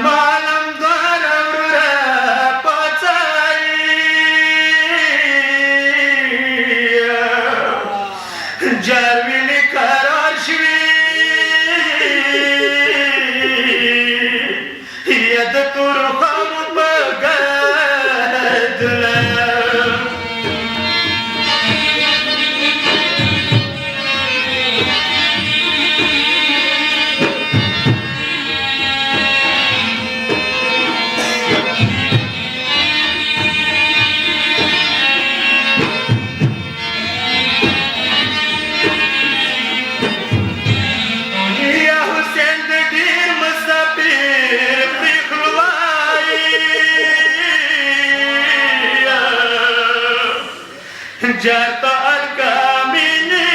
Malam darura pacai jarvili karashvi yad turham bagadla Jata al-Kamini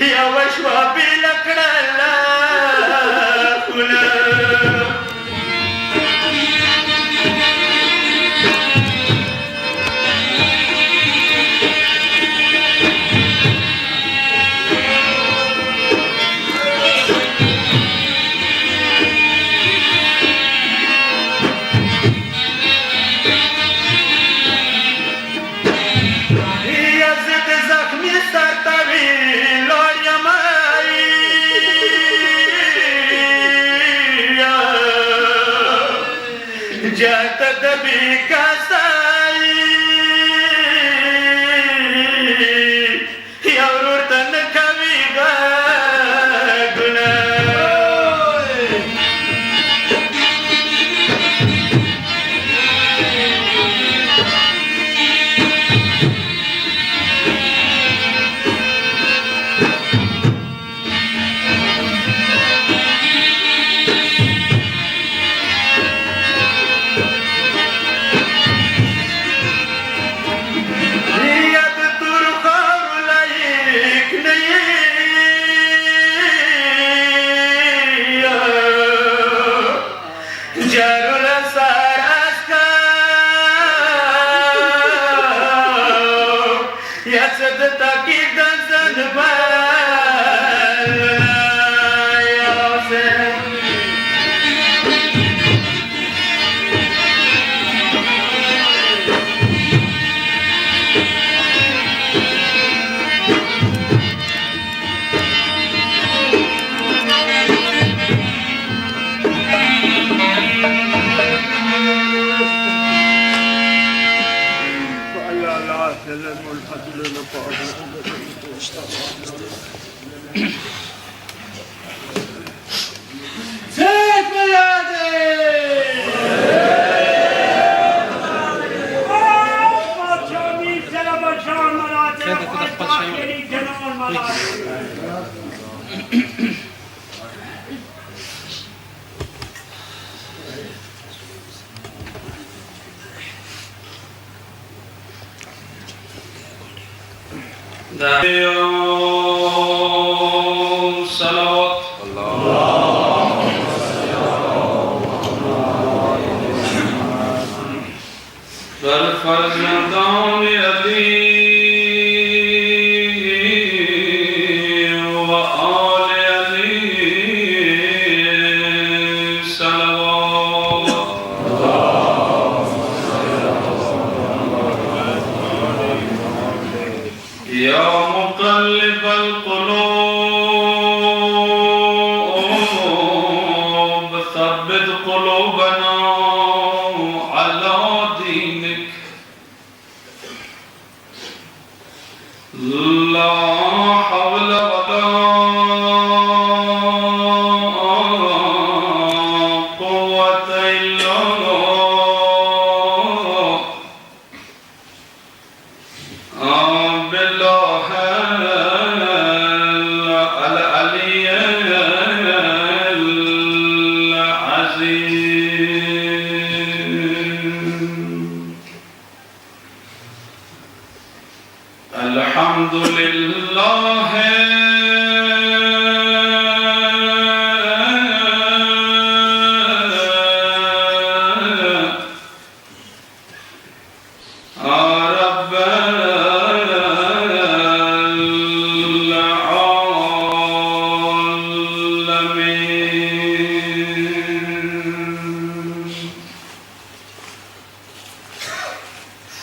Ya washwa bilakdala kula Jata dabi kasai Ya urtan kami guna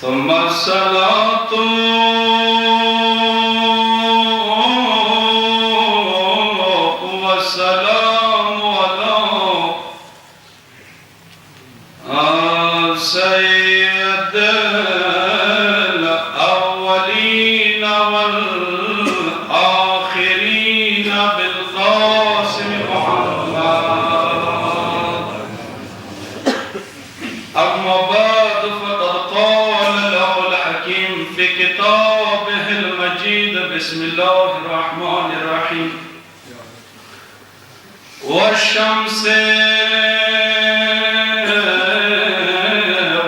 ثم الصلاة والسلام على سيد الأولين والآخرين بالقاسم محمد. أما بعد فقد قال له الحكيم في كتابه المجيد بسم الله الرحمن الرحيم والشمس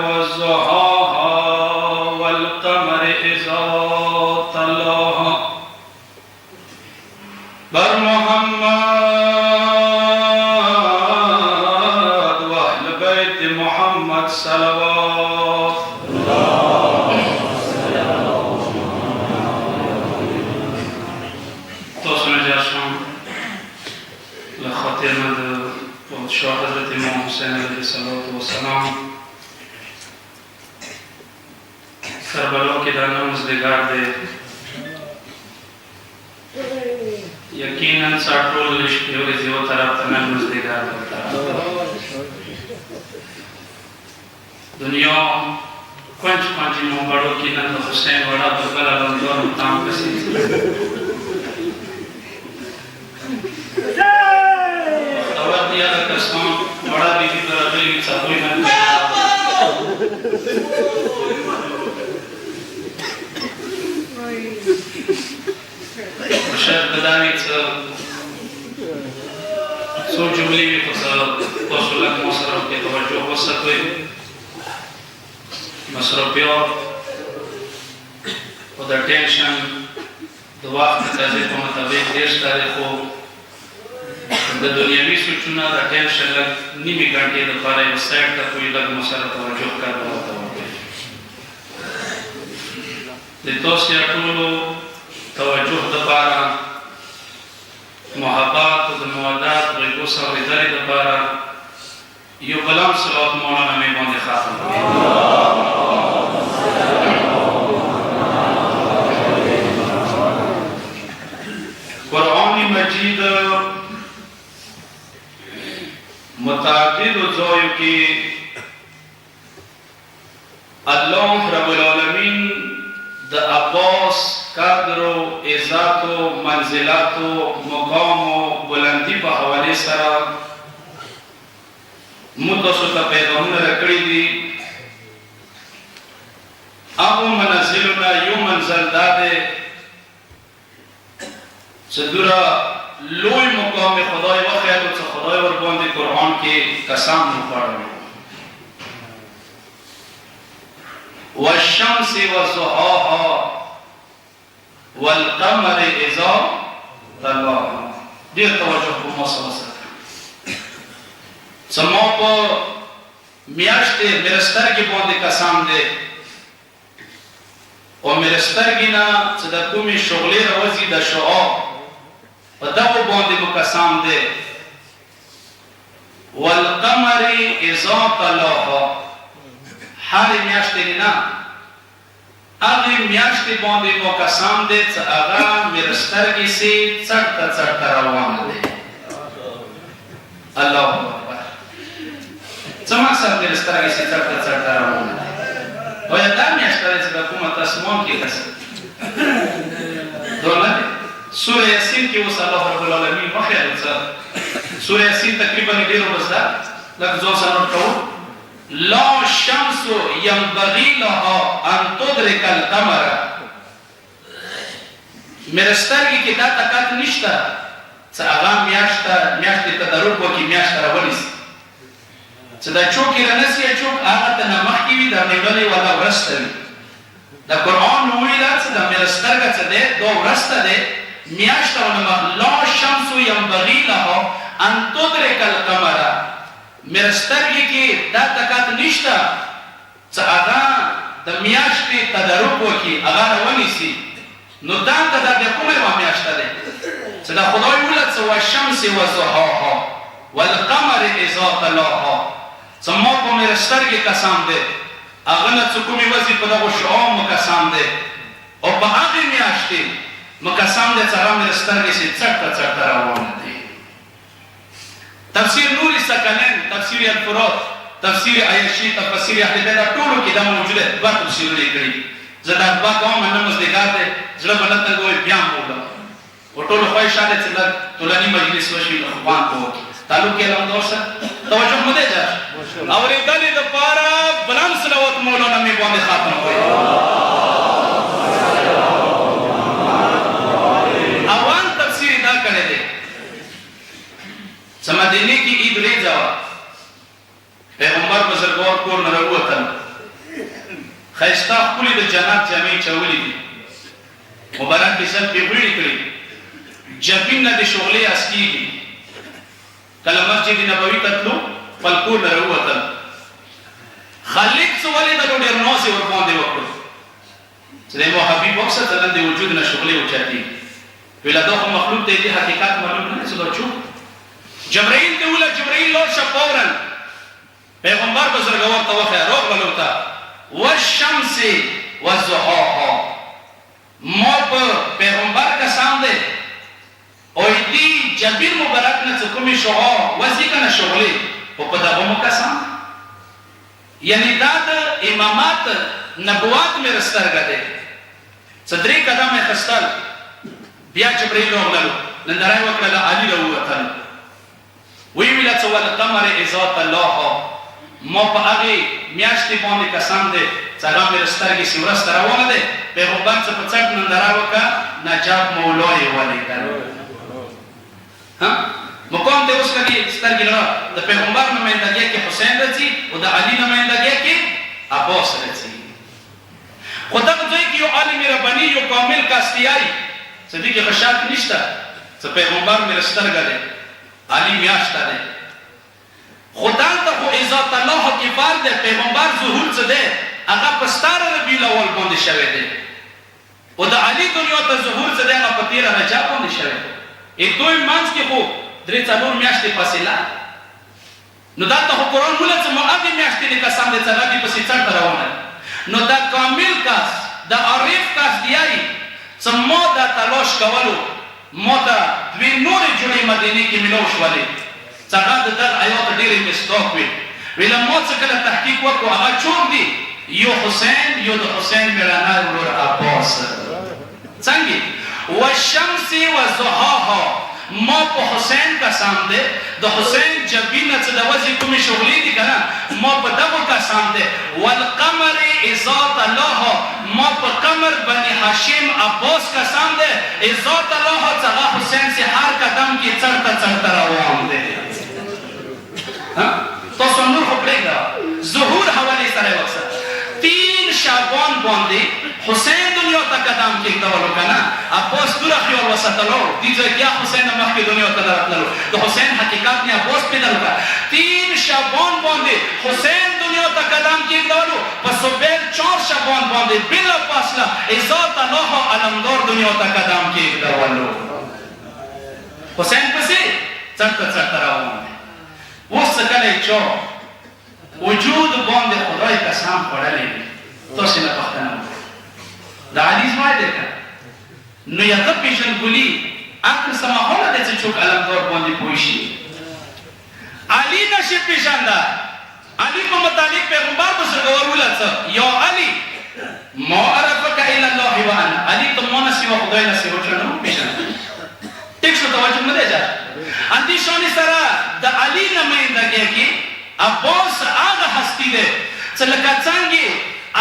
والضحاها والقمر إذا تلاها. بر محمد وأهل بيت محمد صلوات. توصل جاشم لخاتمة بادشاه حضرت امام حسین علیه الصلاة والسلام کربلا کی دانا مزدگار دے یقیناً ساٹرول لشکیو کے زیو طرف تنال مزدگار ہوتا دنیا کنچ پانچی موبارو کی نند حسین وڑا برگلا لندور مطام کسی خطوات دیا دا کسان وڑا بیدی پر اگلی صحوی نند شاید بدانی سو جملی بھی توصلات مصرف کے توجہ ہو سکوئی مصرفیات و در ٹینشن دو وقت تازی کو مطابق دیش تاریخو در دنیاوی سوچونا در ٹینشن لگ نیمی گھنٹی در پارے وسائل کا کوئی لگ مصرف توجہ کر رہا ہوتا دی توسی اٹولو توجہ در پارا محبات و موادات و غصہ و اداری در پارا یو غلام صلوات مولانا میں باندے خاتم قرآن مجید متعدد جایوں کی اللہ رب العالمین دا عباس قدر و عزت و منزلت و مقام و بلندی په حوالے سره متاسو ته پیغامونه راکړي دي. هغو منازلونه یو منزل دا دی چې دوره لوی مقام خدای وښیلو چې خدای ورباندې قرآن کې قسم وخوړی والشمس وضحاها والقمر اذا تلاها. ډېر توجه په مسله سره زما په میاشتې مې سترګې باندې قسم دی او مې سترګې نه چې د کومې شغلې راوځي د شعاع په دغو باندې مو قسم دی والقمر اذا تلاها. هرې میاشتې نه هغې میاشتې باندې مو قسم دی چې هغه مې سترګې سي څټ څټ روانه دی. الله اکبر. څه مقصد مې سترګې سي څټ څټ روانه دی. وایي دا میاشت دی چې د حکومت اسمان کې قسم دونه دی. سوره یاسین کې اوس الله رب العالمین وښیل چې سوره یاسین تقریبا ډېر ورځ ده لږ ځان سره نوټ کوو. لا الشمس ينبغي لها ان تدرك القمر. میرے سترګې کې دا طاقت نشته چې هغه میاشتې تدارک وکړي میاشت راونیسي چې دا چوک یې رانیسي چوک هغه ته نه مخکې وي دا نیولې والا ورسته وي. د قرآن وویله چې دا میرے سترګه چې دی دا ورسته دی میاشت ونه لا الشمس ينبغي لها ان تدرك القمر. میرے سترګې کې دا طاقت نشته چې هغه د میاشتې تدارک وکړي هغه راونیسي. نو دا د کومه یوه میاشته دی چې دا خدای ویله چې والشمس وضحاها والقمر اذا تلاها. چې ما په میرے سترګې قسم دی هغه نه څه کومې وځي په دغو شعاو مکسان دی او په هغې میاشتې مکسان دی چې هغه مې سترګې سي څټه څټه روانه دی. تفسیر نور ثقلین، تفسیر الفرات، تفسیر عیاشي، تفسیر اهل بیت ټولو کې دا موجوده دوه تفسیرونه یې کړي. زه دا دوه کوم نه مزدګار دی زړه به نه تنګوي بیا هم وکړم او ټولو خواهشات دی چې لږ طولاني مجلس وشي نو خوان به وکړي. تعلق یې الحمدلله سره توجه مو دی جار اورېدلې دپاره بلند صلوات مولانا مې باندې خاتم کړئ. اول تفسیر دا کړی دی چې مدینې کې عید ورځ وه پیغمبر بزرګوار کور نه راووتل ښایسته ښکلې د جنت جامې چولې دي مبارک کسل پې غوړې کړي جبین نه د شغلې اسکېږي کله مسجد نبوي ته تلو خپل کور نه راووتل خالق څه ولې د ډېر ناز یې ورباندې وکړو چې د مو حبیب وکړه د وجود نه شغلې اوچتېږي ویله دا خو مخلوق دی دې حقیقت معلوم نه دی څه دا چوپ جبرائیل ته وویله جبرائیل لاړ شه فورا پیغمبر بزرګوار ته وښیه راغلو ته والشمس والضحاها ما په پیغمبر قسم دی او دې جبیر مبارک نه څه کومې شعاع وځي که نه شغلې خو په دغه مو قسم یعنې دا د امامات نبوات مې رسترګه دی څه درې قدمه یې خستل بیا جبرائیل راغللو ننداره یې وکړله علي راووتل ویې ویله څه والقمر اذا تلاها ما په هغې میاشتې باندې قسم دی چې هغه مې سترګې سي ورځ ته روانه دی پیغمبر څه په څټ ننداره وکړه نجاب مولا یې ولیدل مقام دی اوس کدي سترګې لره د پیغمبر نمایندګۍ کې حسین راځي او د علي نمایندګۍ کې عباس راځي خو دغه ځای کې یو عالم رباني یو کامل کاستیایي څه دې کې غشاک نشته چې پیغمبر مې سترګه دی علي میاشته دی خو دلته خو عزت الله کې فار دی پیغمبر ظهور څه دی هغه په 17 ربیع الاول باندې شوی دی او د علي دنیا ته ظهور څه دی هغه په 13 رجب باندې شوی دی دوی منځ کې خو 3-4 میاشتې فاصله نو دلته خو قرآن ویل چې ما هغې میاشتې د قسم دی چې هغه دې پسې څټ روانه نو دا کامل کس د عارف کس دیایي چې ما دا تلاش کولو ما ته دوې نورې جوړې مدینې کې میلاو شولې چې هغه د دغه آیات ډېرې مصداق وي ویله ما څه کله تحقیق وکړو هغه څوک دي یو حسین یو د حسین مېړنی ورور عباس څنګه والشمس وضحاها ما په حسین قسم دی د حسین جبین نه څه د ورځې کومې شغلې دي که نه ما په دغو قسم دی والقمر اذا تلاها ما په قمر بني هاشم عباس قسم دی اذا تلاها چې هغه حسین سي هر قدم کې څرته څرته روان دی تاسو نور خو پرېږده ظهور حوالې سره یې وکړه 3 شعبان باندې حسین دنیا ته قدم کېږدولو که نه عباس دوره خیال وساتلو دې ځای کې حسین نه مخکې دنیا ته نه راتللو د حسین حقیقت نه عباس پیدا وکړه 3 شعبان باندې حسین دنیا ته قدم کېږدولو په صبح 4 شعبان باندې بلا فاصله اذا تلاها علمدار دنیا ته قدم کېږدولو حسین پسې څرته څرته روان دی اوس څه کله یې چا وجود باندې خدای قسم خوړلی دی تاسې نه پوښتنه وکړئ د علي زما دی که نو یغه پېژندګلي عقل څه ماحوله دی چې څوک علمدار باندې پوه شي علي نشي پېژنده علي په متعلق پیغمبر بزرګوار ویله څه یا علي ما عرفک الا الله وانا علي ته ما نه سوا خدای نه سوا چا نه پېژنده ټیک شو توجه نه دی جار اندې شانې سره د علي نمایندګۍ کې عباس هغه هستی دی چې لکه څنګه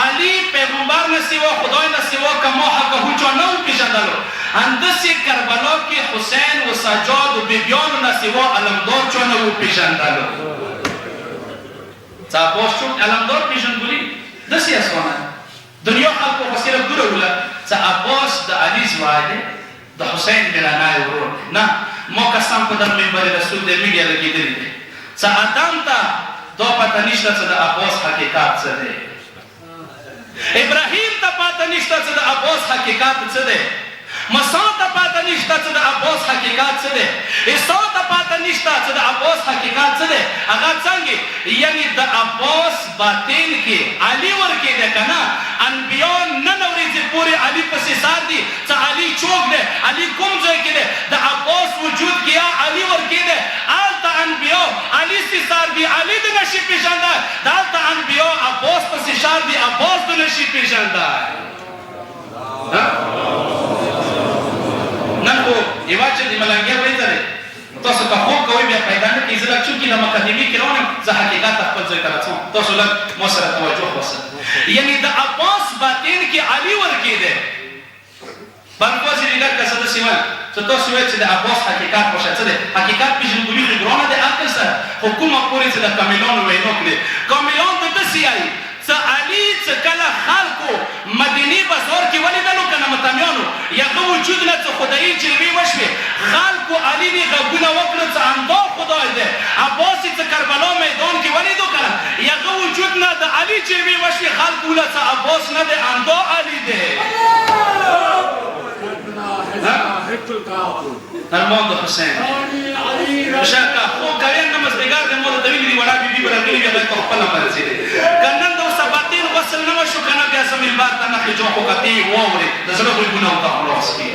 علي پیغمبر نه سوا خدای نه سوا که ما حقه چا نه وپېژندلو همداسې کربلا کې حسین و سجاد و بیبیانو نه سوا علمدار چا نه وپېژندلو چې عباس څوک علمدار پېژندګلي داسې اسانه دنیا خلکو خو صرف دوره ویله چې عباس د علي زوی دی د حسین مېړنی ورور نه ما قسم په دغه منبر رسول دی میډیا لګېدلي دی چې ادم ته دا پته نشته چې د عباس حقیقت څه دی ابراهیم ته پته نشته چې د عباس حقیقت څه دی موسی ته پته نشته چې د عباس حقیقت څه دی عیسی ته پته نشته چې د عباس حقیقت څه دی هغه څنګه یعنی د عباس باطن کې علي ورکې ده کنه انبیا نن ورځې پورې علي پسې سار دي څه علي چوک ده علي کوم ځای کې ده د عباس وجود کې علي ورکې ده آلته انبیا علي سي سار دي علي د نشي پیژنده دالته انبیا عباس پسې سار دي عباس د نشي پیژنده نن خو یوه چې د ملنګیا وایي دی تاسو که خوب کوئ بیا پیدا نه کړئ زه لږ چونکې د مقدمې کې راوړم زه حقیقت خپل ځای ته رسوم تاسو لږ ما سره توجه وسه یعنې د عباس باطن کې علي ورکې دی بلکې دیگر که څه داسې وایي چې تاسو وایئ چې د عباس حقیقت وشه څه دی حقیقت پېژندګلوي خو ګرانه دی عقل سره خو کومه پورې چې د کاملانو وینو کړي کاملان ته داسې وایي څه علي څه کله خلکو مدینې بازار کې ولیدلو که نه متمیانو یغه وجود نه څه خدایي جلوې وشوې خلکو علي نه غږونه وکړل څه همدا خدای دی عباس یې څه کربلا میدان کې ولیدو که نه یغه وجود نه د علي جلوې وشوې خلکو وله څه عباس نه دی همدا علي دی ارمان د حسین شاکه خوب کوي نه مزدګار د مور د ویلي دی وړا بیبي برغلي بیا په خپل عمل رسیدي کنن د سباتین وصل نه شو کنه بیا سمې بار ته نه جو خو کتی ووري د زړه ګونه او خلاص کی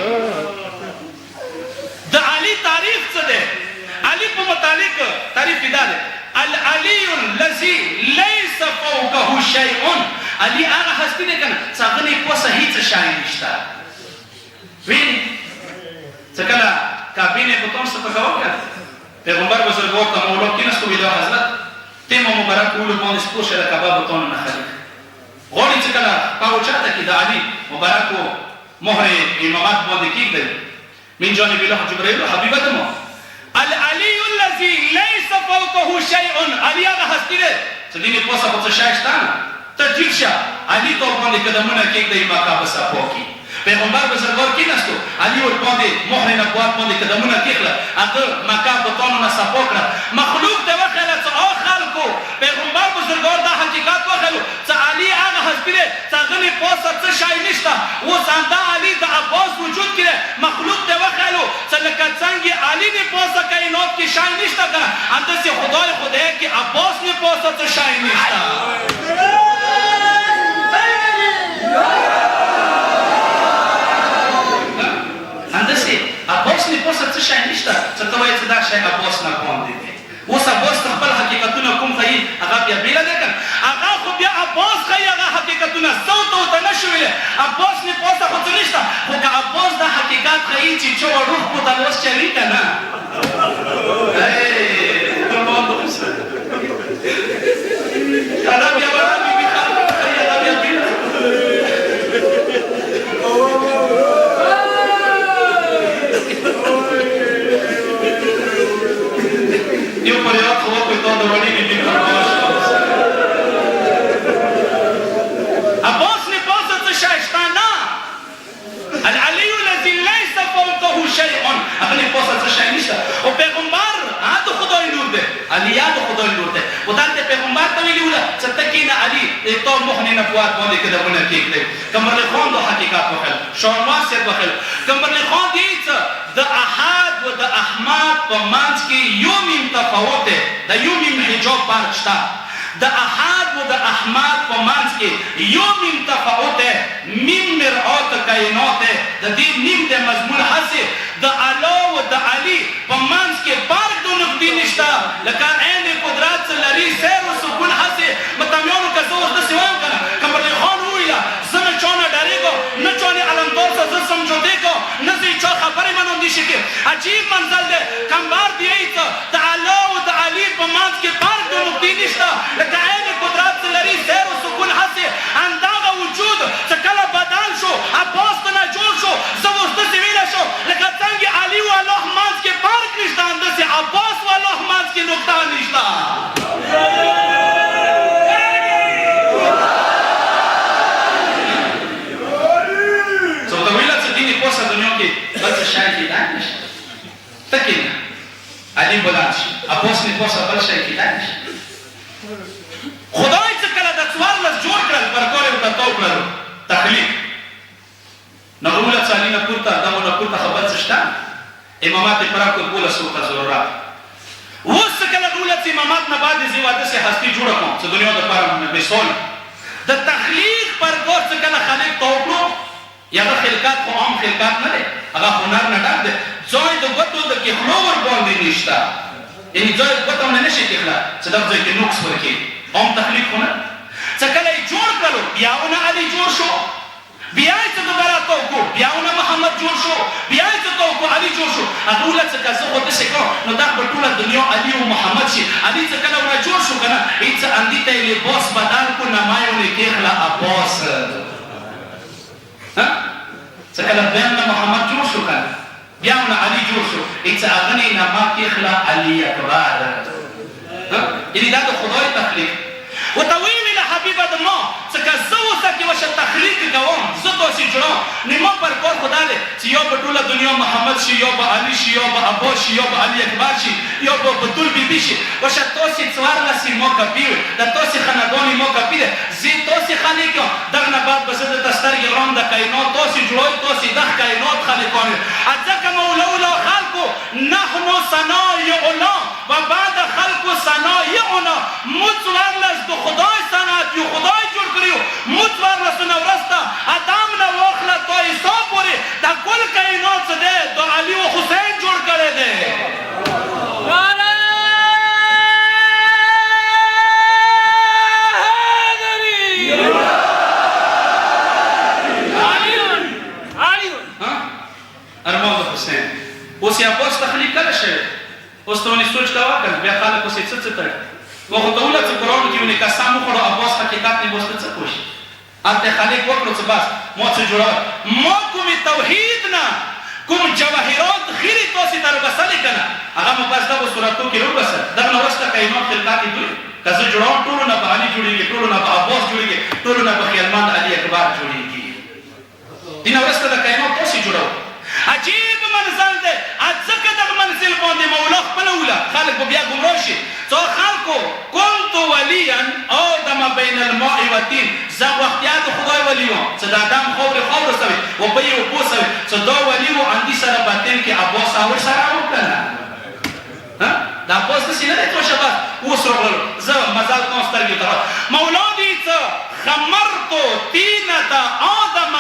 د علي تعریف څه ده علي په متعلق تعریف دی العلي الذي ليس فوقه شيء علي هغه هستی ده کنه څنګه نه کو صحیح څه شای نشته وین څکلا کابینه بوتون څه پکاو کنه پیغمبر بزرگوار ته مولا کینستو ویلا حضرت تیمه مبارک اول باندې سپوشه د کباب بوتون نه خلک غوړي څکلا پاو چاته کې د علي مبارک مهر امامت باندې کېږي من جانب الله جبرائیل حبیبته العلي الذي ليس فوقه شيء علي هغه هستی ده چې دې په څه په شای شتانه تجیب شه علي تو باندې قدمونه کېږي مکه بسا پوکي پیغمبر بزرگوار کینستو علي ور باندې مهر نبوت باندې قدمونه کېخله هغه مکه بوتانو نه صفا کړه مخلوق ته وخیله چې او خلکو پیغمبر بزرگوار دا حقیقت وخیلو چې علي هغه هستی دی چې هغه نه پوسه څه شی نشته اوس همدا علي د عباس وجود کې مخلوق ته وخیلو چې لکه څنګه علي نه پوسه کائنات کې شی نشته کنه همداسې خدای کې عباس نه پوسه څه شی نشته همداسې عباس نه پوسه څه شی نشته چې ته وایې چې دا شی عباس نه باندې دی اوس عباس خپل حقیقتونه کوم ښیي هغه بیا بېله ده که هغه خو بیا عباس ښیي هغه حقیقتونه صوت ورته نه شو ویلی عباس نه پوسه خو څه نشته خو که عباس دا حقیقت ښیي چې چوه روح په تلوس چوي که نه هغه بیا وړه بیبي خلکو ښیي هغه بیا بېله یو پر یاد خو وکړئ تا د وړې بیبي عباس نه پوسه څه شی شته نه العلي الذي ليس فوقه شيء هغه نه پوسه څه شی نشته او پیغمبر د خدای نور دی علي د خدای نور دی او دلته پیغمبر ته ویلي وله چې ته کښېنه علي تا مهر نبوت باندې قدمونه کېږدی قمرالي خان دا حقیقت وښیل شاهنواز صاحب وښیل قمرالي خان دې څه د احد و د احمد په منځ کې یو میم تفاوت دی د یو میم حجاب فرق شته د احد و د احمد په منځ کې یو میم تفاوت دی میم مرآت کائنات دی د دې نیم د مضمون هسې د الله و د علي په منځ کې فرق د نقطې نشته لکه عین قدرت څه لري سیر و سکون هسې متمیانو که زه اوس داسې وایم که نه قمرالي خان وویله زه نه چا نه ډارېږم نه چا نه علمدار ته زه سمجھوتې کوم نه زه یې چا خبرې منم دې شي کې عجیب منزل دی کمبار دی څه د الله و د علي په منځ کې فرق د نقطې نشته لکه عین قدرت څه لري سیر و سکون هسې همدغه وجود چې کله بدل شو عباس ته نه جوړ شو زه اوس داسې ویلی شو لکه څنګه علي و الله منځ کې فرق نشته همداسې عباس و الله منځ کې نقطه نشته ته کېنه علي بلند شي عباس نه پوسه بل شی کېدای نشي خدای چې کله د څوارلس جوړ کړل برکار یې ورته تاو کړل تخلیق نو اولس علي نه پورته دغو نه پورته خبر څه شته امامت یې پوره کړ 12 ضرورت اوس چې کله 12 قیامت نه بعد زی واده سي هستی جوړه کوم چې دنیا د پاره مثال د تخلیق پر ګور څه کله خالق توکلو یا د خلقات خو عام خلقات نه دي هغه هنر نه ډک دي ځای د ګوتو د کښلو ور باندې نشته یعنی ځای د ګوتو نه نشي کښلا چې دا ځای کې نقص ورکی عام تخلیق خو نه څه کله یې جوړ کړو بیا ونه علي جوړ شو بیا یې څه دوباره توکو بیا ونه محمد جوړ شو بیا یې څه توکو علي جوړ شو هغه ولڅ کزه خو دې کو نو دا په ټوله دنیا علي او محمد شي علي څه کله ونه جوړ شو کنه هیڅ اندی ته لباس بدل کو نمایو نه کېخلا اباس ها څه کله بیا محمد جوړ شو کنه بیا ونه علي جوړ شو هیڅ اغنی نه ما کېخلا علي اکبر ها یعنی دا د خدای تخلیق وتویل له حبیبه د ما څنګه زه اوسه کې وشه تخلیق کوم زه تاسو جوړم نیمه پر کور خدا دې چې یو په ټوله دنیا محمد شي یو به علي شي یو به عباس شي یو به علي اکبر شي یو به بتول بیبي شي وشه تاسو څوارلسې مو کپی د تاسو خاندان مو کپی ده زه تاسو خالق دغه نه بعد بس د تسترګ رام د کائنات تاسو جوړوي تاسو د کائنات خالقان ځکه مولا خلقو نحن صنایعنا وبعد خلق صنایعنا متورلس د خدای صنعت یو خدای جوړ کړیو متورلس نو ورسته ادم نو واخله تو عیسی پورې د کل کائنات څه ده د علي او حسین جوړ کړی دی ارمان حسین اوس یا پوس تخلیق کله شوی اوس ته ونې سوچ کوه کنه بیا خلک اوس یې څه تړي نو خو ته وله چې قرآن کې ونې قسم وخوړو عباس حقیقت نه اوس ته څه پوښي هلته خالق وکړو څه بس ما څه جوړول ما کومې توحید نه کوم جواهرات خیرې تاسې ته رسلې که نه هغه مو بس دغو صورتو کې راوبسل دغه نه وروسته کائنات خلقات یې دوی که زه جوړوم ټولو نه به علي جوړېږي ټولو نه به عباس جوړېږي ټولو نه به خیالمند علي اکبر جوړېږي دې نه وروسته د کائنات تاسې جوړوو عجیب منزل دی ځکه دغه منزل باندې مولا خپله وله خلک به بیا ګمراه شي څو خلکو كنت ولیا آدم بین الماء والطین زه وختیا د خدای ولی وم چې د ادم خاورې سوې اوبه یې اوبو سوې چې دا ولي و اندي سره باطن کې عباس اور سره وکړه د عباس داسې نه دی توشه بس اوس راغللو زه مزل کوم سترګې ته مولا دې څه خمرت طینة آدم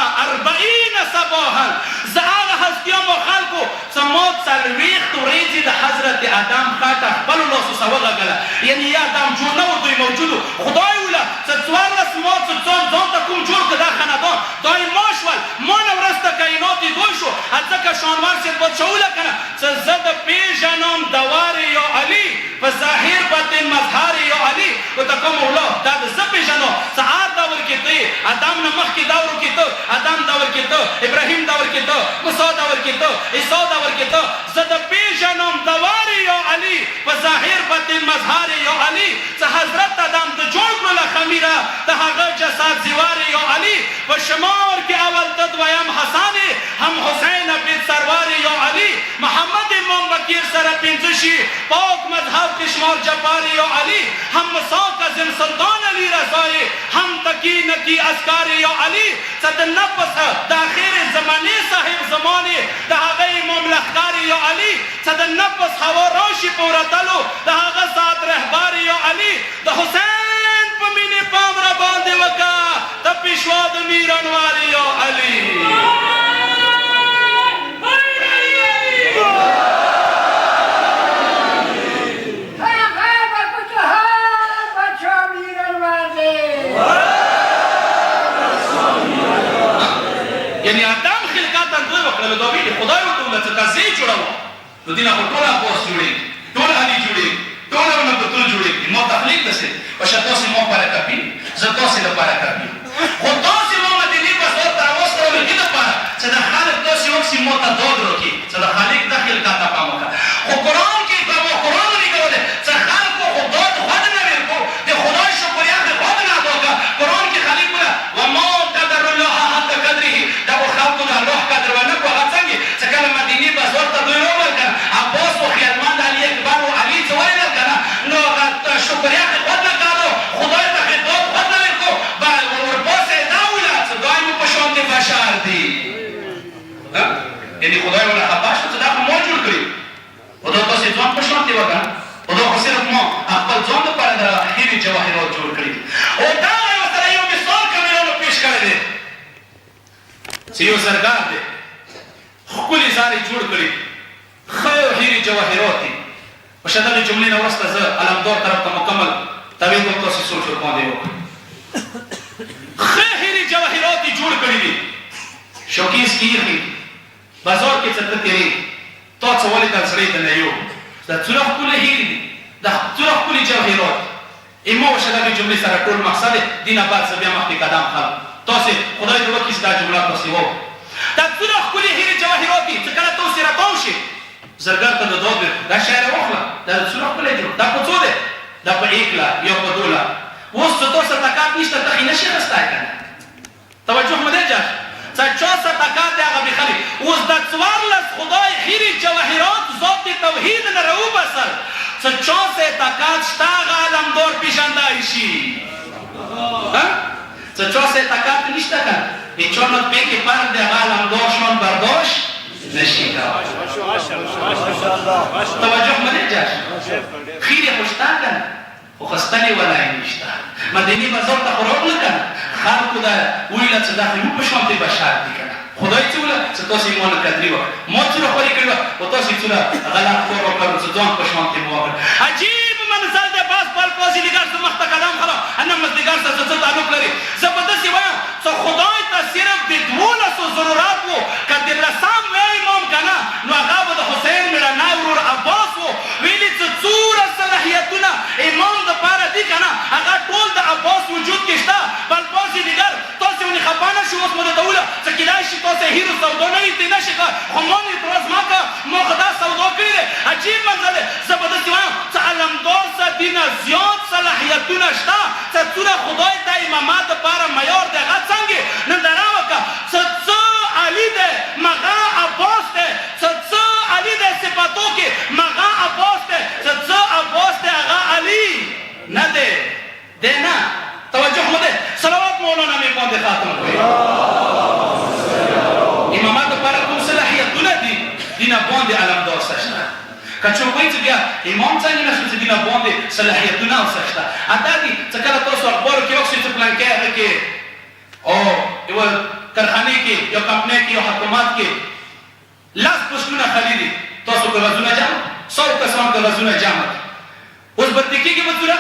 40 صباحا زه هغه هستیانو خلکو څه ما 40 ورځې د حضرت آدم خټه خپلو لاسو سره وغږله یعنې یا آدم جوړ نه و دوی موجود و خدای وله څه 14 ما څه ځان ته کوم جوړ کړه دا خاندان دا یې ما شول ما نه ورسته کائنات یې دوی شو ځکه شانور صاحب بادشاهوله که نه څه زه د پېژنم دوار یا علي په ظاهر باطن مظهر یا علي ورته کوم مولا دا د زه پېژنم څه هر دور کې ته ادم نه مخکې دور کې ته ادم دور کې ته ابراهیم دور کې ته موسی دور کې ته عیسی دور کې ته زه د پېژنم دوار یا علي په ظاهر باطن مظهر یا علي څه حضرت ادم د جوړ کړله خمیره د هغه جسد زیوار یا علي په شمار کې اول ته دویم حسن هم حسین بن سروار یا علي محمد امام بکیر سره پنځه شي پاک مذهب کې شمار جبار یا علي هم موسی کاظم سلطان علی رضای هم تکی نکی اسکار یا علي څه د نفس د اخر زمانې صاحب زمانې د هغه امام لښکر یا علي څه د نفس هوا راشي په ورتلو د هغه سات رهبر یا علي د حسین په مینې پام را باندې وکړه د پیشوا د میر انوار یا علي یعنی آدم خلقات دوی وکړل دوی خدای ورته ویل چې تاسې جوړوه نو دینه خو ټوله عباس جوړېږي ټوله علي جوړېږي ټوله ونه بتول جوړېږي ما تخلیق داسې بشه تاسې ما لپاره کافي زه تاسې لپاره کافي خو تاسې ما مدینې بازار ته راوستولو دې لپاره چې د خالق تاسې وکړي ما ته داد راکړي چې د خالق د خلقات ته پام وکړه خو قرآن کې به ما قرآن ولیکلی چې خلقو خو داد خود نه ویل کو د خدای شکریه دې خود نه ادا کړه قرآن کې خالق ویله وما قدر الله حق قدره دغو خلقو د الله قدر ونه کړو هغه څنګه چې کله مدینې بازار ته دوی راوړل که نه عباس و خیالمند علي اکبر و علي څه ولیدل که نه نو هغه شکریه خې خود نه کړو خدای ته خدمت خود نه ویل کو ورپاسې یې دا ویله چې دوی مو په شان د بشر دي یعنې خدای ونه خفه شو چې دا خو ما جوړ کړي خو دا تاسې ځوان خپل ځان لپاره د هیرې جواهرات جوړ کړي او دا یې ورسره یو مثال کامیانو پېښ کړی دی چې یو زرګر دی ښکلې زارې جوړ کړي ښه هیرې جواهرات دي په شا دغې جملې نه وروسته زه علمدار طرف ته مکمل طویل به تاسې سوچ ورباندې وکړم ښه هیرې جواهرات یې جوړ کړي دي شوکیس کې ایښي بازار کې څه ته تېرې تا څه ولیدل زړه ته نه یو دا څومره ښکلې هیرې دي دا څومره ښکلې جواهرات ما ورشه دغې جملې سره ټول مقصد دی دې نه بعد زه بیا مخکې قدم خلم تاسې خدای دې وکړي چې دا جمله تاسې واورئ دا څومره ښکلې هیرې جواهرات دي چې کله تاسې راپام شي زرګر ته د دود دا شی راواخله دا څومره ښکلی جوړ دا په څو دی دا په 1 لاک یا په 2 لاک اوس چې تاسو تکات نشته ته یې نشي اخیستی که نه توجه مو دی جاش څه چا څه تکات دی هغه بېخلي اوس د 14 خدای هیرې جواهرات ذات توحید نه راوباسل څه چا څه تکات شته هغه علمدار پېژندی شي څه چا څه تکات نشته که هېچا نه پېکې فرق دی هغه علمدار شان برداشت نشي کولی توجه مو دی جاش خیرې خو شته که نه خو خستنې ولا یې نشته مدینې بازار ته خو راغله که نه خلکو دا ویله چې دا خو موږ په شانتې بشر دي که نه خدای څه ویله چې تاسې یې مانه قدري وه ما څومره خورې کړې وه خو تاسې څومره غلط کار وکړو چې ځان په شانتې مو وکړ عجیب منظر دی باز بل مازدیګر زه مخته کلام خلم نه مازدیګر سره څه تعلق لري زه به داسې وایم چې خدای ته صرف د 12 ضرورات و که 13 وی امام که نه نو هغه به د حسین مېړنی ورور عباس و ویلي چې څومره صلاحیتونه امام دپاره دي که نه هغه ټول د عباس وجود کې شته بل بازې دیګر تاسې ونې خفه نه شي اوس مو درته وویله چې کیدای شي تاسې هیرو سودا نه وي ترې نه شي که خو ما نه اعتراض مه کوه ما خو دا سودا کړې دی عجیب منظر دی زه به داسې وایم چې علمدار څه دي نه زیات صلاحیتونه شته چې څومره خدای ته امامت دپاره معیار دی هغه څنګه ننداره وکړه چې څه علي دی مغه عباس دی چې څه علي دی صفاتو کې مغه عباس دی چې څه عباس دی هغه علي نه دی دی نه توجه مو دی صلوات مولانا مې باندې ختم کړئ امامت دپاره کوم صلاحیتونه دي دې نه باندې علمدار څه شته که څوک وایي چې بیا امام څنګه نه شو چې دې نه باندې صلاحیتونه او څه شته دا دي چې کله تاسو اخبارو کې وکړئ چې پلانکۍ هغه کې او یوه کارخانې کې یو کمپنۍ کې یو حکومت کې 10 پوسټونه خالي دي تاسو کاغذونه جمع 100 کسان کاغذونه جمع اوس بدلې کېږي به څومره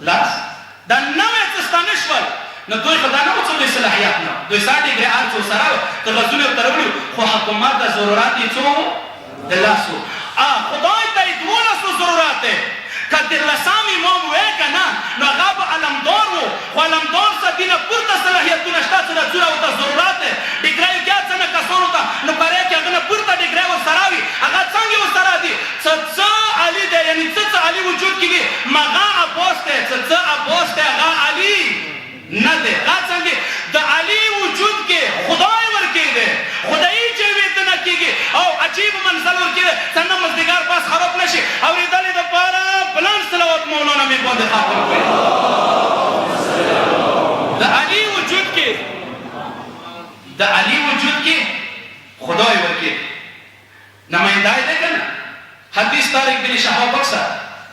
10 دا نوی څه ستانه شول نو دوی خو دا نه وو څه دوی صلاحیت نه دوی 100 ډګرې هر څه ورسره وو کاغذونه ورته راوړي خو حکومت د ضرورات یې څو وو د 10 وو خدای ته یې 12 ضرورات دی که 13 امام وی که نه نو هغه به علمدار و خو علمدار څه دي نه پورته صلاحیتونه شته چې دا څومره ورته ضرورات دی ډګرۍ بیا څه نه کسانو ته نو پرې کې هغه نه پورته ډګرۍ ورسره وي هغه څنګه ورسره دي څه علي دی یعنې څه علي وجود کې دي مغه عباس دی څه عباس دی هغه علي نه دی هغه څنګه د علي وجود کې خدای ورکې دی خدایي جلوې ته نه کېږي او عجیب منظر ورکې دی څنګه مازدیګر پاس خراب نه شي اورېدلې دپاره بلند صلوات مولانا مې باندې ختم کړئ د علي وجود کې خدای ورکې نمایندای دی که نه حدیث طارق بن شهاب بکسه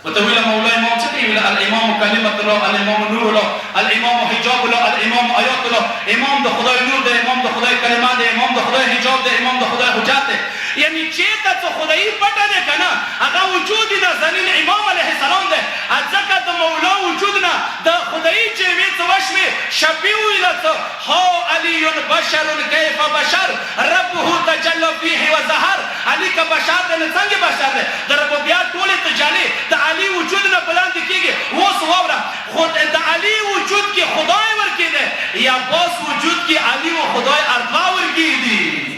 وتویل مولا امام څه کوي الامام کلمت الله الامام نور الله الامام حجاب الله الامام آیات الله امام د خدای نور دی امام د خدای کلمات دی امام د خدای حجاب دی امام د خدای حجت دی یعنی چېرته څه خدایي پټه دی که نه هغه وجود د ذلیل امام علیه السلام دی ځکه د مولا وجود نه د خدایي جلوې څه وشوې شبي وویله څه هو علی بشر کیف بشر ربه تجلی فیه وظهر علي که بشر دی نه څنګه بشر دی د ربوبیت ټولې تجلي د علي وجود نه بلاندې کېږي اوس واوره خو د علي وجود کې خدای ورکې دی یا باس وجود کې علي و خدای اربا ورکې دي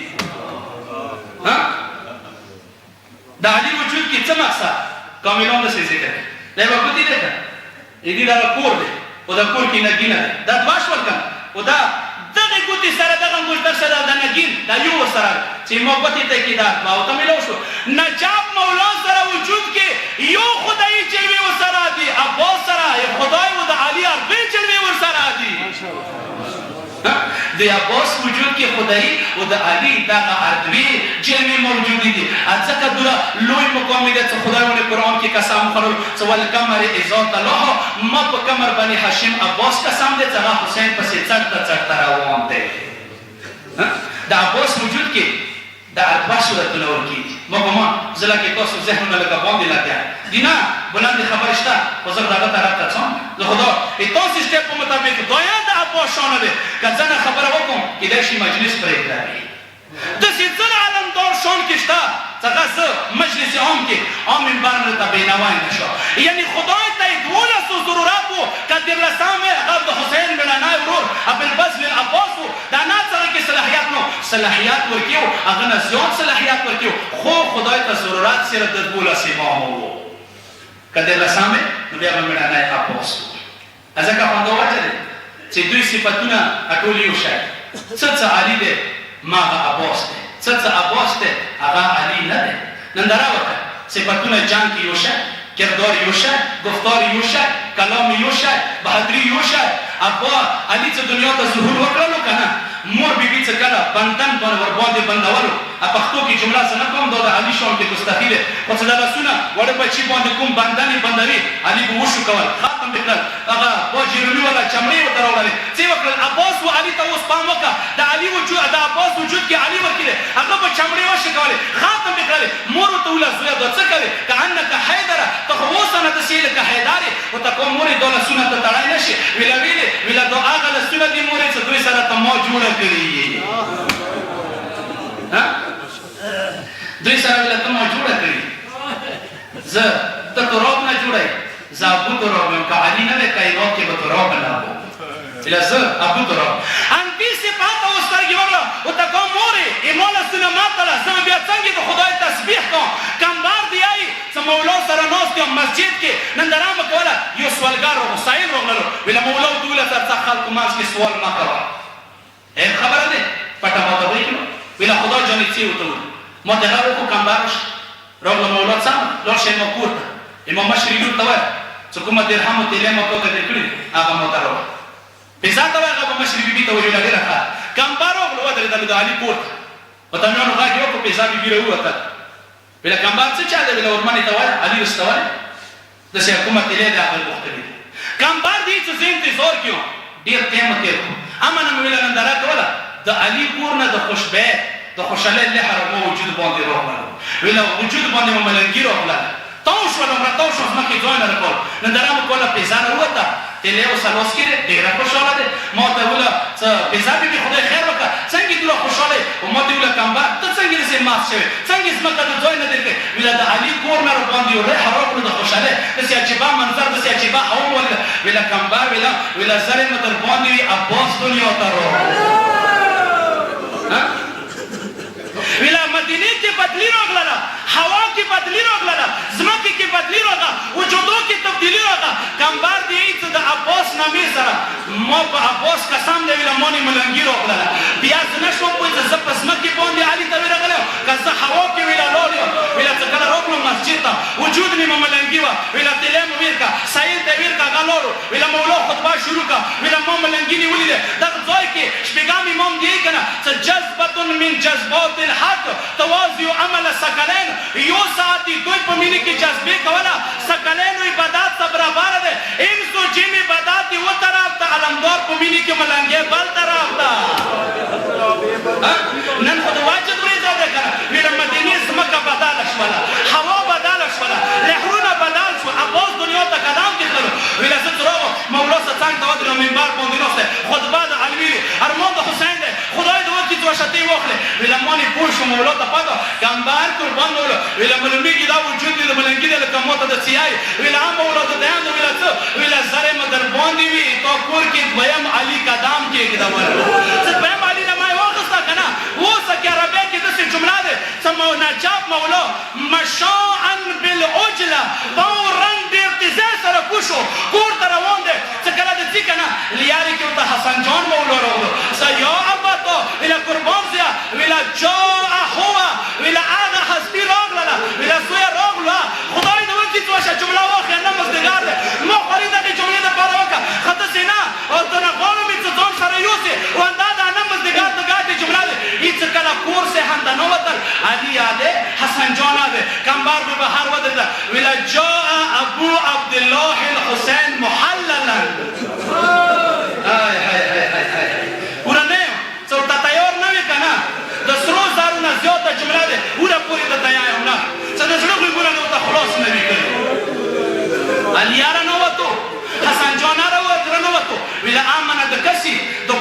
د علي وجود کې څه مقصد کاملان داسې ذکر دی دا یوه ګوتې دی که دې دغه کور دی او د کور کې نګینه دی دا دوه شول که او دا دغې ګوتې سره دغه مزدر سره د نګین دا یو ورسره چې ما ګوتې ته کې دا دوه ورته میلاو شو نجاب مولا سره وجود کې یو خدایي جلوې ورسره دي عباس سره یو خدای و د علي اربع جلوې ورسره دي د د عباس وجود کې خدایي او د علي دغه اردوي جمع موجودې دي ځکه دوره لوی مقام دی چې خدای ولې قرآن کې قسم وخوړل چې والقمر اذا طلعه ما په قمر بني هاشم عباس قسم دی چې هغه حسین پسې چړته روان دی د عباس وجود کې د اربع صورتونه ورکېږي مګومان زه لکه تاسو ذهنونه لکه باندې لګیا دي نه بلندې خبرې شته خو زه دغه طرف ته ځم د خدا تاسو سټپ په مطابق دویا د عباس شانه دی که زه نه خبره وکړم کېدای شي مجلس پرېږده وي داسې ځل علمدار شان کې شته څنګه زه مجلس عام کې عام منبر مې ته بینوای نه شو یعنی خدای ته یې 12 ضرورت و که دیارلسم هغه د حسین مېړنی ورور ابوالفضل عباس و د انا څنګه کې صلاحیت نو صلاحیت ورکړو هغه نه زیات صلاحیت ورکړو خو خدای ته ضرورت صرف د 12 امام و که دیارلسم نو بیا به مېړنی عباس و ځکه په همدا وجه دی چې دوی صفتونه ټول یو شی څه علي دی ما هغه عباس دی څه عباس دی هغه علي نه دی ننداره وکړه صفتونه جنګ کې یو شی کردار یو شی گفتار یو شی کلام یو شی بهادري یو شی ابا علي چې دنیا ته ظهور وکړلو که نه مور بیبي چې کله بندن ورباندې بندولو پښتو کې جمله څه نه کوم دا د علي شان کې ګستاخي دی خو چې د لاسونه وړه بچي باندې کوم بندن یې بندوي علي به وشو کول ختم یې کړل هغه باجیرومي والا چمړې ورته راوړلې څه یې وکړل عباس و علي ته اوس پام وکړه د علي وجود د عباس وجود کې علي ورکړي هغه به چمړې وشي کولې ختم یې کړلې مور ورته وویله زویه دا څه کوې کأنک حیدره ته خو اوس نه داسې یې لکه حیدر یې ورته کوم مور یې دا لاسونه ته تړی نه شي ویله ویلې ویله دا هغه لاسونه دي مور یې چې دوی سره ته ما جوړه کړي دوی سره ویله ته ما جوړه کړي زه ته تراب نه جوړی زه ابو تراب یم که علي نه دی کائنات کې به تراب نه وو ویله زه ابو تراب همدې صفات او سترګې وکړه ورته کوم مورې ایما لاسونه ما تړه زه بیا څنګه د خدای تسبیح کوم کمبار دی ای چې مولا سره ناست یم مسجد کې ننداره مې کوله یو سوالګر حسین راغللو ویله مولا ورته وویله تر څه خلکو منځ کې سوال مه کوه خبره دی پټه ماته وکړو ویله خدا جانې څه ورته وویل ما دغه وکړو کمبار راغله مولا څه لاړ شئ ما کور ته امام مشري لور ته وایه چې کومه درهم او تیلې ما کوته در کړي هغه ما ته راوړه پیسه ته وایه هغه به مشري بیبي ته ویله ډېره ښه کمبار راغلو ودرېدلو د علي کور ته ورته مې غږ یې وکړو پیسه بیبي راووتله ویله کمبار څه چا دی ویله ورمنې ته وایه علي اوس ته وایه داسې کومه تیلې دی هغه غوښتلې دي کمبار دی چې زه انتظار کې وم ډېر ټایم مو تېر کړو امنه مې ویله ننداره کوله د علي کور نه د خوشبیت د خوشحالۍ لحر مو وجود باندې راغلل ویله وجود باندې مو ملنګي راغلل تاو شول تاو شو ځمکې ځای نه راکول ننداره مو کوله پیسه راووته تیلې اوس لاس کې دی ډېره خوشحاله دی ما ورته ویله څه پیسه بیبي خدای خیر وکړه څنګه دومره خوشحاله یې و ما ته ویله کمبار ته څنګه داسې مات شوې څنګه ځمکه د ځای نه در کړې ویله د علي کور نه راباندې یو ریحه راغلو د خوشحالۍ داسې عجیبه منظر داسې عجیبه هوا مو ولیده ویله کمبار ویله زر یې مې در باندې وي عباس دنیا ته راغلو ویله مدینې کې بدلي راغله هوا کې بدلي راغله ځمکې کې بدلي راغله وجودو کې تبدیلي راغله کمبار دی چې د عباس نامې سره ما په عباس قسم دی ویله ما نه ملنګي راغله بیا زه نه شوم پوه چې زه په ځمکې باندې علي ته ورغلی یم که زه هوا کې ویله لاړ یم ویله چې کله راغلم مسجد ته وجود مې ملنګي وه ویله تیلې مې ویر کړه سایل ته ویر کړه هغه لاړو ویله مولا خطبه شروع کړه ویله ما ملنګي نیولې دی دغه ځای کې شپږم امام دی که نه چې جذبة من جذبات الحق توازی عمل ثقلین یو ساعتی دوی په مینې کې جذبې کوله ثقلین عبادات ته برابر دی انس و جن عبادات یو طرف ته علمدار په مینې کې ملنګې بل طرف ته نن خو د واجد ورځ ده که نه ویله مدینې ځمکه بدله شوله هوا بدله شوله لحرونه بدل شو عباس دنیا ته قدم کېښلو ویله زه چې راغلم مولا څه څنګ ته ودرېدم منبر باندې ناست دی خطبه د علوي دی ارمان د حسین دی خدای د وکړي دوه شتې واخلې ویله ما نه پوه شو مولا ته پته کمبار قربان ویله ویله ملومېږي دا وجود دی د ملنګي دی لکه ما ته د څیای ویله هم مولا ته دیان دی ویله څه ویله زر یې مې در باندې وي تا کور کې دویم علي قدم کېږدملو څه دویم علي نه ما یې واخېسته که نه اوسه کې عربۍ کې داسې جمله دی څه نجاب مولا مشاعا بالعجله دا رنګ ډېر تیزۍ سره کوشو کور ته روان دی څه کله د ځي که نه لیارې کې ورته حسن جان مولا راغلو څه یا اباتا ویله قربان زیه ویله جاء هو ویله هغه هستي راغلله ویله زویه راغلو خدای دې وکړي چې واشه جمله واخلې نه مزدګار دی ما خوري دغې جملې دپاره وکړه ښه داسې نه او ته نه غواړم چې ځان سره یوسې واندا د نه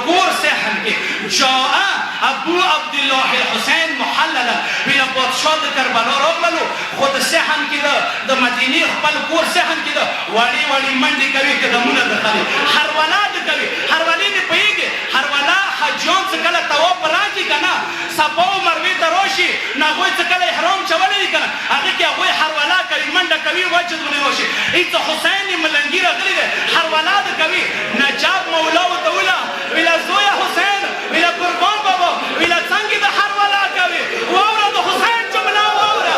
کور صحن کې جاء ابو عبد الله الحسین محللا ویل بادشاه د کربلا راغلو خو د صحن کې د مدینې خپل کور صحن کې وړي وړي منډې کوي قدمونه د خالي هرولا د کوي هرولې نه پیږي هرولا حجون څخه کله طواف راځي کنه صفا او مروه ته راشي نه غوي څخه کله احرام چولې کنه هغه کې هغه هرولا کوي منډه کوي وجه ونه راشي ایت حسین ملنګي راغلي ده هرولا د کوي نجاب مولا او تولا ویلا زویا حسین ویلا قربان بابا ویلا څنګه د هرولا کوي واوره د حسین جمله واوره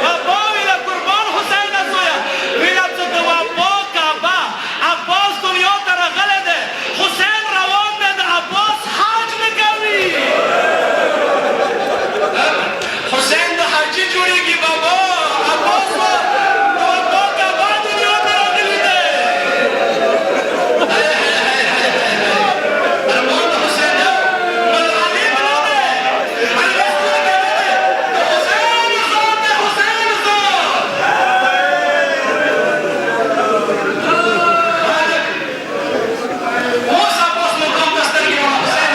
بابا ویلا قربان حسین زویا ویلا څه د بابا کعبه عباس دنیا ته راغله ده حسین روان ده د عباس حج نه کوي حسین د حج جوړیږي بابا عباس بابا کعبه دنیا ته راغلی ده ارمان د حسین ده مل علي بنا ده علي حسین زاد ده حسین زاد اوس عباس مقام دسترګې ما حسین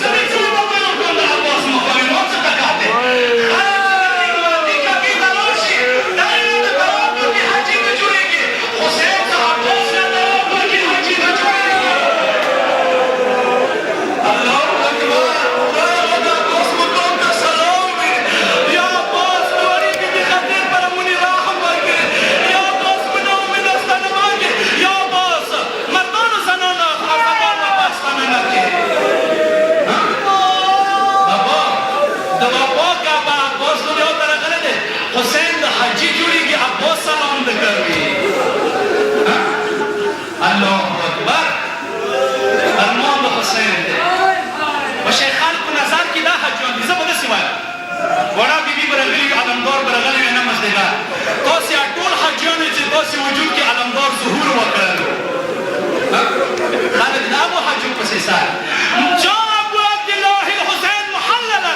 زمي ټول مقام د عباس مقام نو څه تکاته دې کبي دروشي دایو د طواف کې حج نه جوړيږي حسین صاحب عباس نه طواف کې حج نه جوړيږي الله اکبر خدای د عباس مقام ته سلام وي یا عباس دوری کې خاطر پر مونږ رحم وکړي یا عباس بنو من استنه مانګي یا عباس مردانو زنانو خاصبان عباس نه کې بابا د بابا کعبه عباس دنیا ته راغلی دی حسین د حجي جوړیږي عباس سلام ده کوي الله اکبر ارمان د حسین دی په شیخان په نظر کې دا حجون دي زه به داسې وایم وړه بیبي به راغلي وي علمدار به راغلی وي نه مزدګار تاسې ټول حجیانو چې تاسې وجود کې علمدار ظهور وکړلو خالد د ابو حجون پسې سار جاء ابو عبد الله الحسین محللا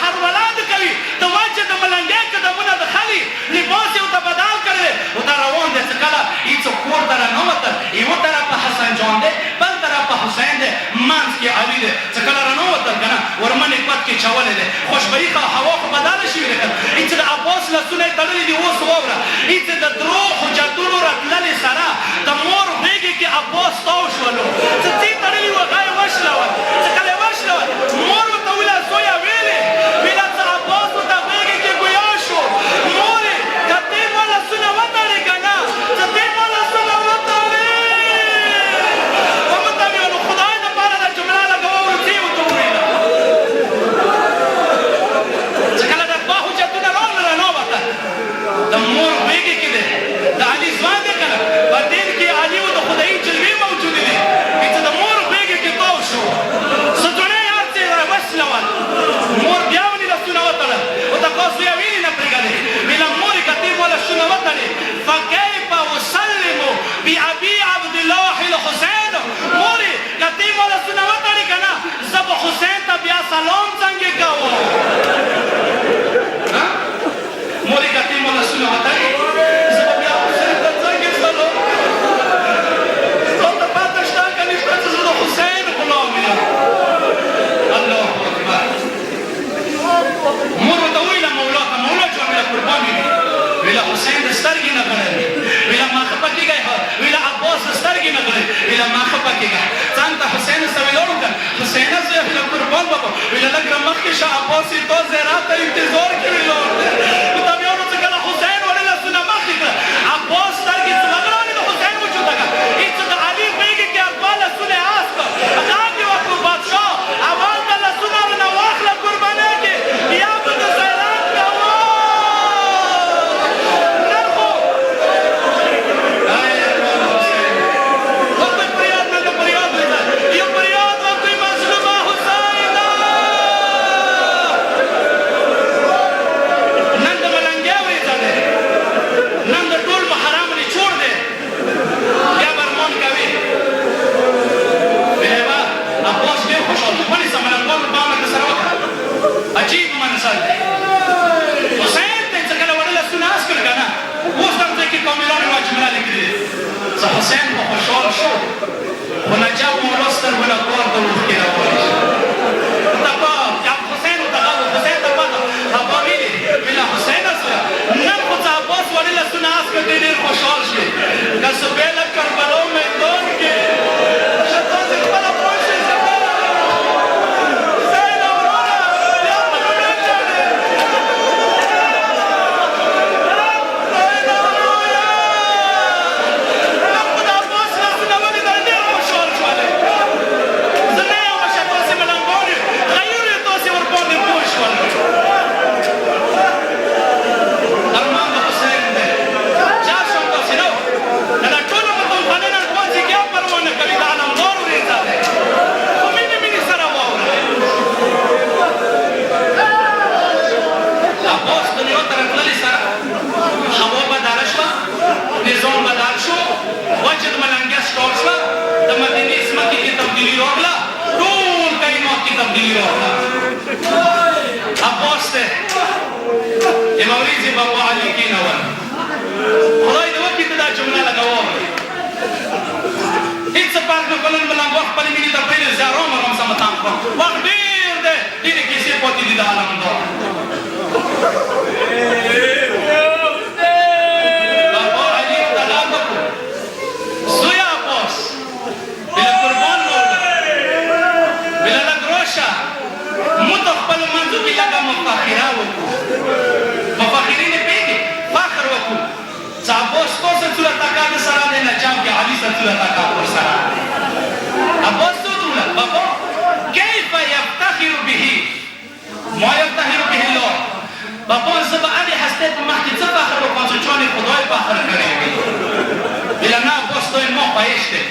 هرولا د کوي د وجه د ملنګۍ قدمونه د خالي لباس یې ورته بدل کړی او دا روان دی څه کله هېڅ کور ته رانووتل یوه طرفه حسن جان دی بل طرفه حسین دی منځ کې علي دی څه کله رانووتل که نه ورمنې پت کې چولی دی خوشبويي هوا خو بدله شوې ده که نه هېڅ د عباس لاسونه یې تړلي دي اوس واوره هېڅ د درو حجتونو راتللې سره د مور غېږې کې عباس تاو شولو څه ځې تړلي وه هغه یې وشلول څه کله یې وشلول مور ورته ویله زویه ویلې ویله څه عباس ورته غېږې کې ګویا شو مورې که دې ما لاسونه وتړې که نه څه دې ما لاسونه وتړې ومته مې نو خدای دپاره دا جمله لګوه ورځې ورته وویله څه کله د دوه حجتونه راغله رانووتل د مور غېږې کې دی د علي ځوان دی که نه په دین کې علي و د خدایي جلوې موجودې دي هېڅ د مور غېږې کې تاو شو ستونی یې هر څه یې وشلول مور بیا ونې لاسونه وتړل ورته تاسو یې وینې نه پرېږدې ویله مورې که دې ما لاسونه وتړې فکیف اسلم بابي عبد الله الحسین مورې که دې ما لاسونه وتړې که نه زه به حسین ته بیا سلام څنګه کوم مورې که دې ما لاسونه وتړې زه به بیا حسین ته څنګه سلام تا ته پته شته که نشته چې زه د حسین غلام یم الله اکبر مور ورته وویله مولا ته مولا جان ویله قربان وي ویله حسین د سترګې نه غړوي ویله ما خفه کېږئ ویله عباس د سترګې نه غړوي ویله ما خفه کېږه څنګ ته حسین سره ولاړو که حسینه زویه ویله قربان بابا ویله لږ را مخکې شه عباس یې تا زیارت ته انتظار کې ولاړ دی ورته بیا ورته کله حسین وړې لاسونه مخکې کړه عباس سترګې څه غړانې د حسین وجود ته که هېڅ د علي غېږې کې اربع لاسونه یې اس کړه غږ یې وکړو بادشاه اول ته لاسونه ورنه واخله قربانۍ کې بیا به د زیارت کوه نن خو وقتی فریاد من ده فریاد بزن یه فریاد وقتی مظلومه حسین نن د ملنګۍ ورېځه دی نن د ټول محرم نچوړ دی بیا برمان کوي ویله عباس ډېر خوشحال دی ونیسه ملنګانو بامه د سره وکړه عجیب منظر دی حسین ته څه کله وړه لاسونه اس کړ که نه اوس هم ځای کې کاملان یوه جمله لیکلې ده څه حسین به خوشحال شو سبیل کربلا میدان کې شیطان دې خپله پوه شي زین ورونه بیا په لومړی چاړې زین ورویا خو د عباس لاسونه ولیدل ډېر خوشحال شولې زه نه یم چې تاسې ملنګان یو غیور یې تاسې ورباندې پوه شول ارمان د حسین دی چار شم تاسې نه د دا ټولو مطلبخانې نن پاڅېږي یا پروا نه کوي د علمدارو ریځه دی خو مینې مینې سره واورئ عباس دنیا ته راتللې سره هوا بدله شوه نظام بدل شو وجه د ملنګه سټار شوه د مدینې ځمکې کې تبدیلي راغله ټول کائنات کې تبدیلي راغله عباس دی د موریزي بابا علي کېنول خدای دې وکړي ته دا جمله لږه واورئ هېڅ څه فرق نه کړل ملنګو خپلې مینې ته پرېږدي زه ارام ارام سمه تم کړم وخت ډېر دی ډېرې کیسې پاتې دي د علمدار بابا علي طلاق وکړو زویه عباس بله قربان راوړه بله لږ راشه موږ د خپلو منځو کې لږه مفاخره وکړو مفاخرین یې پوهېږي فخر وکړو چې عباس تا څه صورت اکاد سره دی نجام کې علي څه صورت اکاد ورسره عباس څه ورته وویل بابا کیف یفتخر به ما یفتخر به الله بابا زه به هغې هستۍ په مخ کې څه فخر وکړم چې چا یې خدای فخر کړی وي ویله نه عباس دا یې ما خواهش دی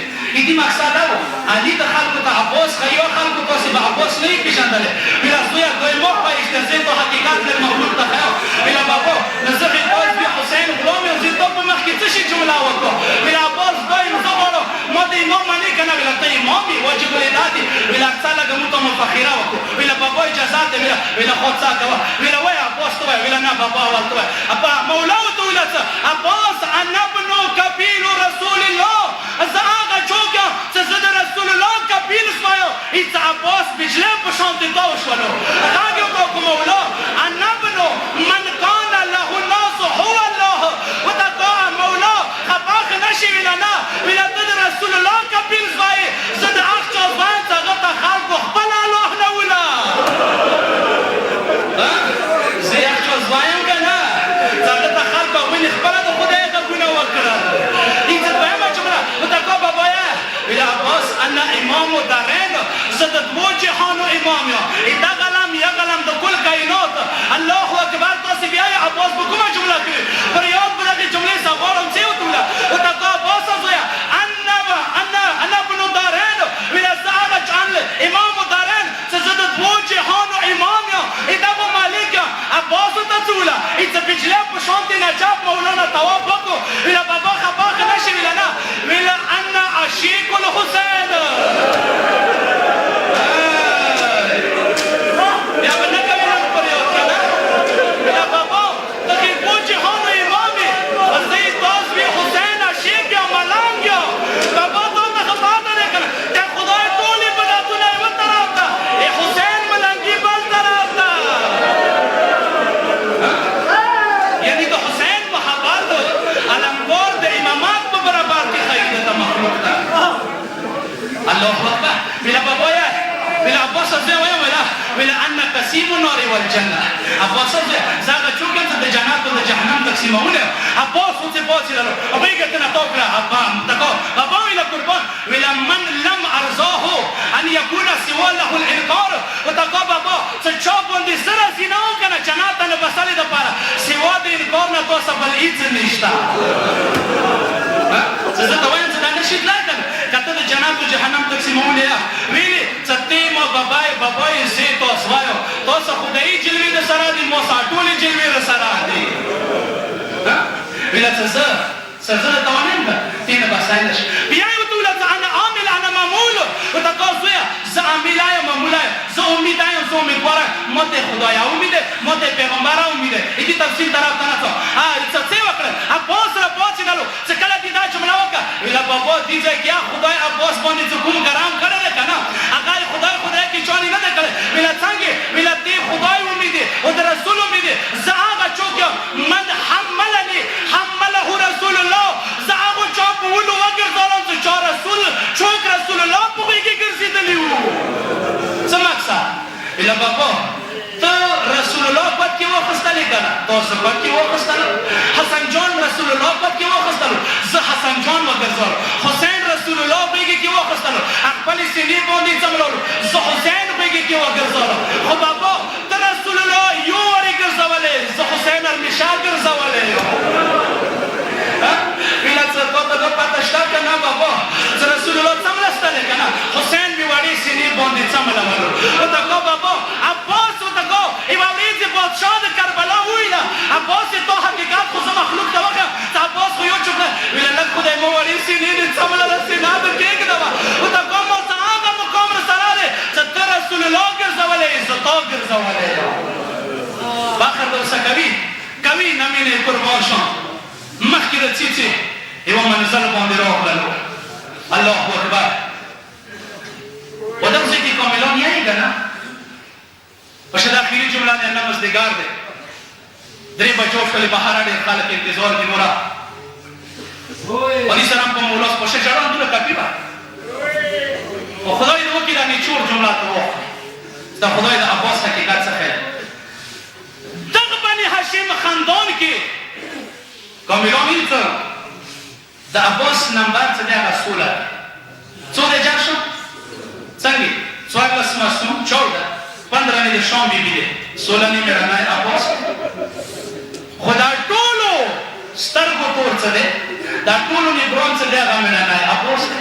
دې مقصد دا و علي د خلکو ته عباس ښایي یا خلکو تاسې به عباس نه یې پېژندلی ویله زویه دا یې ما خواهش دی زه یې تا حقیقت لږ مخلوق ته ښیم ویله بابا نو زه غلطاز بیا حسین غلام یم زه تا په مخ کې څه شي جمله وکړو ویله عباس دا یم زه غواړم ما د امام منې که نه ویله ته امام یې واجب العطاعت یې ویله څه لږه موږ ته مفخره وکړو ویله بابا اجازه ده ویله خو څه کوه ویله وایه عباس ته وایه ویله نه بابا اول ته وایه مولا ورته ویله څه عباس انا ابن کفیل رسول الله زه هغه څوک یم چې زه د رسول الله کفیل سوایم هېڅ عباس بجلی په شانتې دا وشولو غږ یې وکړو که مولا انا ابن من کان له الناس هو الله ورته مولا خفه نه شي ویله نه ویله ته د رسول الله کفیل سوایې زه د هغ چا زوایم چې هغه ته خلکو خپل الله نه وله زه یې هغ چا زوایم که نه چې هغه ته خلکو هغوی خپله د خدای غږونه وکړل هېڅ دویمه جمله ورته کو بابایه ویله عباس انا امام دارین زه د دوو جهانو امام یم دغه لم یغلم د کل کائنات الله اکبر تاسې بیا یې عباس په کومه جمله کړې پر یاد به دغې جملې څه غواړم څه یې ورته ویله ورته کو عباسه زویه انا ابن دارین ویله زه هغه امام دارین چې زه د دوو جهانو امام یم دغو مالک یم عباس ورته څه ویله هېڅ بجلی په شانتې نجاب مولانا طواف وکړو ویله بابا خفه نه شي ویله نه ویله انا عشیق الحسین بیا به نه کوي لږ پر یاد که نه ویله بابا د دې دوو جهانو امام یې زه یې تاز وي حسین عشیق یم ملنګ یم بابا تا ته ښه پاته دی که نه د خدای ټولې بدعتونه یوه طرف ته حسین ملنګي بل طرف ته یعنې د حسین محبت علموار د امامات په برابر کې ښایي دته مخلوق ته الله اکبر ویله بابایه ویله عباسه زه وایم ویله انا قسیم النار والجنه عباسه زه هغه څوک یم چې د جنت او د جهنم تقسیمولی یم عباس اوسې پاڅېدلو هغوی ګټنه تا کړه بابا ویله قربان ویله من لم ارضاه ان یکون سوا له الانکار ورته کا بابا څه چا باندې زه راضي نه وم که نه جنت ته نه بسلې دپاره سوا د انکار نه تاسو بل هېڅ نشته زه ته وایم چې دا نشي تللی که نه که ته د جنت و جهنم تقسیمولی یه ویلې چې ته ما بابای زه تاسو وایم تاسو خدایي جلوې در سره دي ما ستا ټولې جلوې در سره دي ویله چې زه درته وایم که ته نه بسلی نه شي بیا یې ورته وویله چې انا عامل انا معمول ورته کا زویه زه عامله یم معموله یم زه امیده یم زه امیدواره ما ته خدایه امید دی ما ته پیغمبره امید دی دې تفصیل طرف ته نه څه څه یې وکړل عباس را پاڅېدلو چې کله دې دا جمله وکړه ویله بابا دې ځای کې خدای عباس باندې چې کوم ګرام کړی دی که نه هغه یې خدای کې چا نه دی کړی ویله څنګه ویله دې خدای امید دی او د رسول امید دی زه هغه څوک یم من حمله رسول الله زه هغو چا په ویله بابا ته رسول الله پد کې واخیستلې که نه تاسو پد کې واخیستل حسن جان رسول الله پد کې واخیستلو زه حسن جان وګرځولو حسین رسول الله غېږې کې واخیستلو خپلې سینې باندې څملولو زه حسین غېږې کې وګرځولو خو بابا ته رسول الله یو وارې ګرځولې زه حسین همیشه ګرځولې ویله څه تا ته پته شته که نه بابا زه رسول الله څملستلې که نه حسین مې وړې سینې باندې څملولو ورته کو بابا عباس ورته کو یوه ورځ بادشاه د کربلا وویله عباس تا حقیقت خو زه مخلوق ته وښیم څه عباس خو یو چوک نه ویله لږ خدای مو وړې سینې دې څملله سینه در کېږدمه ورته کو ما څه هغه مقام رسره دی چې ته رسول الله ګرځولی زه تا ګرځولی فخر د ورسه کوي نمینې قربان شم مخکې د څیڅې یوه منزل باندې راغللو الله اکبر و دغه ځای کې کاملان یې که نه باشه د اخري جمله دی نه مزدګار دی 3 بجو شولې بهر ډېر خلک انتظار دي نوره ولي سلام په مولاس باشه جړان دوله کافي وه خو خدای دې وکړي دا نیچور جمله ته واخلي د خدای د عباس حقیقت څخه دغه بني هاشم خاندان کې کاملان یې څه د عباس نمبر څه دی هغه 16 څو دی جار شو څنګه 14 معصوم 14 15 نه د شام بیبي دی 16 نه میرانای عباس خو دا ټولو سترګو تور څه دی دا ټولو نبران څه دی هغه میرانای عباس دی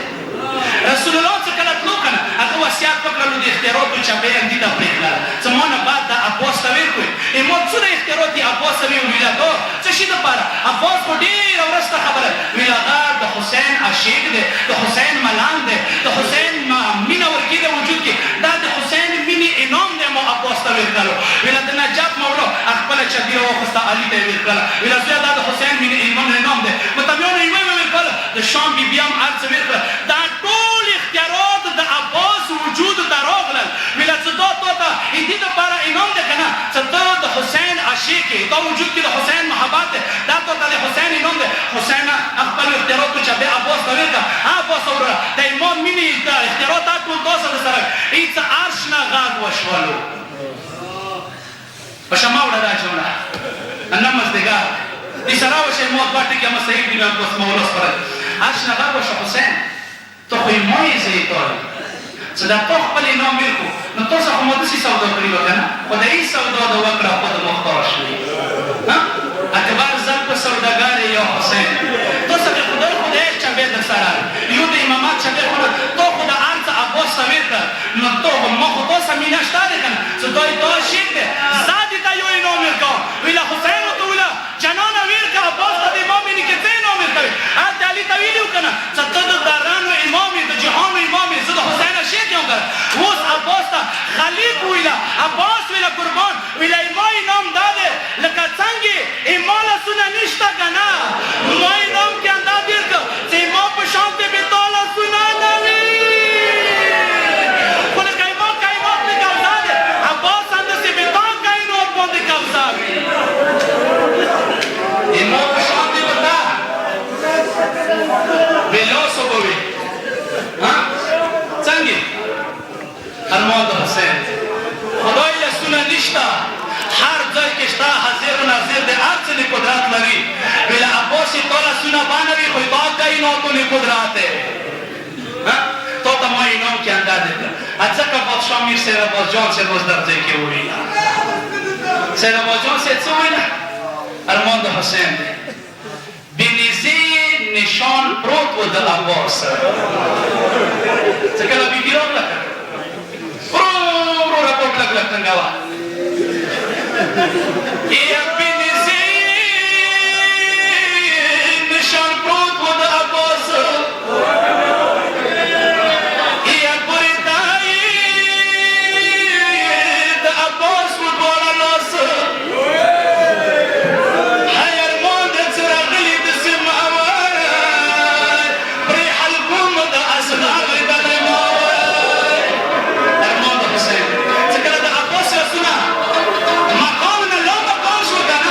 رسول الله څه کله تلو که نه هغه وصیت وکړلو د اختیاراتو چپې اندي ته پرېږدله څه ما نه بعد د عباس ته ویل کړئ ما څونه اختیارات دي عباس ته ویل ویله دا څه شي دپاره عباس خو ډېره ورسته خبره ویل هغه د حسین عشیق دی د حسین ملنګ دی د حسین مینه ورکي د وجود کې دا د حسین مینې انعام دی ما عباس ته ویل کړلو ویله د نجف مولا خپله چدیره واخیسته علي ته یې ویل کړله ویله زویه دا د حسین مینې انعام دی متویانو یې ویل کړله د شام بیبي هم هر څه ویل کړله دا ټول اختیارات د عباس وجود ته راغلل ویله څه دا تا ته دې دپاره انعام دی که نه څه ته د حسین عشیق یې دا وجود کې د حسین محبت دی دا تا ته د حسین انعام دی حسین خپلو اختیاراتو چې بیا عباس ته ویل کړه عباس وروره د امام مینې د اختیارات دا ټول تا سره سره هېڅ څه عرش نه غږ وشولو باشه ما وړه دا جمله نه مزدګار دې سره وشئ ما دوه ټکي هم صحیح دي بس مولا سپاره عرش نه غږ وشه حسین ته خو یې ما یې زه یې تالی چې دا تا خپل انعام ویل کړو نو تاسو خو ما داسې سودا کړې وه که نه خو د هېڅ سودا د وکړه خود مختار شوې اعتبار زر په سوداګار یا حسین تاسو د خدای چبې در سره یو د امامت چبې خو نه تا خو د هر څه عباس ته ویل کړه نو تا ما خو تاسو مینه شته دی که نه چې دا یې تا شیک دی زه دې ته یو انعام ورکوم ویله حسین ورته ویله جانانه ویل کړه عباس ته د امام مینې کې څه انعام ورکوې هلته علي ته ویلي وو که نه چې ته د دارانو امام یې د جهانو امام یې زه د حسین شیک یم که اوس عباس ته خلیق ویله عباس ویله قربان ویله ما انعام دا دی لکه څنګه ما لاسونه نشته که نه ما انعام کې انداز درکړ چې ما په شان ته بې تا لاسونه نه وي خو لکه ما کائنات نه قبضه دی عباس همداسې بې تا کائنات باندې قبضه وي ما په شان ته به تا بې لاسو به وي څنګه ارمان د حسین خدای لاسونه نشته هر ځای کې شته حاضر ناظر دی هر څه قدرت لري ویله عباس یې تا لاسونه بانه وي خو تا کائناتو نه قدرت دی تا ته ما انعام کې انداز درکړه ځکه بادشاه میر سیرآباد جان صاحب اوس در ځای کې وویله سیرآباد جان صاحب څه وویله ارمان د حسین دی بېنیزې نشان پروت و د عباس څه کله بیبي راغله ورو راپورټ لږ لږ ټنګوه یا بېنیزې نشان پروت و د عباس یا پورې دایې د عباس و دواړه لاس هی ارمان د څه راغلي د سیم اول پرې حلقوم د اسرار بلې ماول ارمان د حسین څه کله د عباس رسونه مقام نه لا مقام شو که نه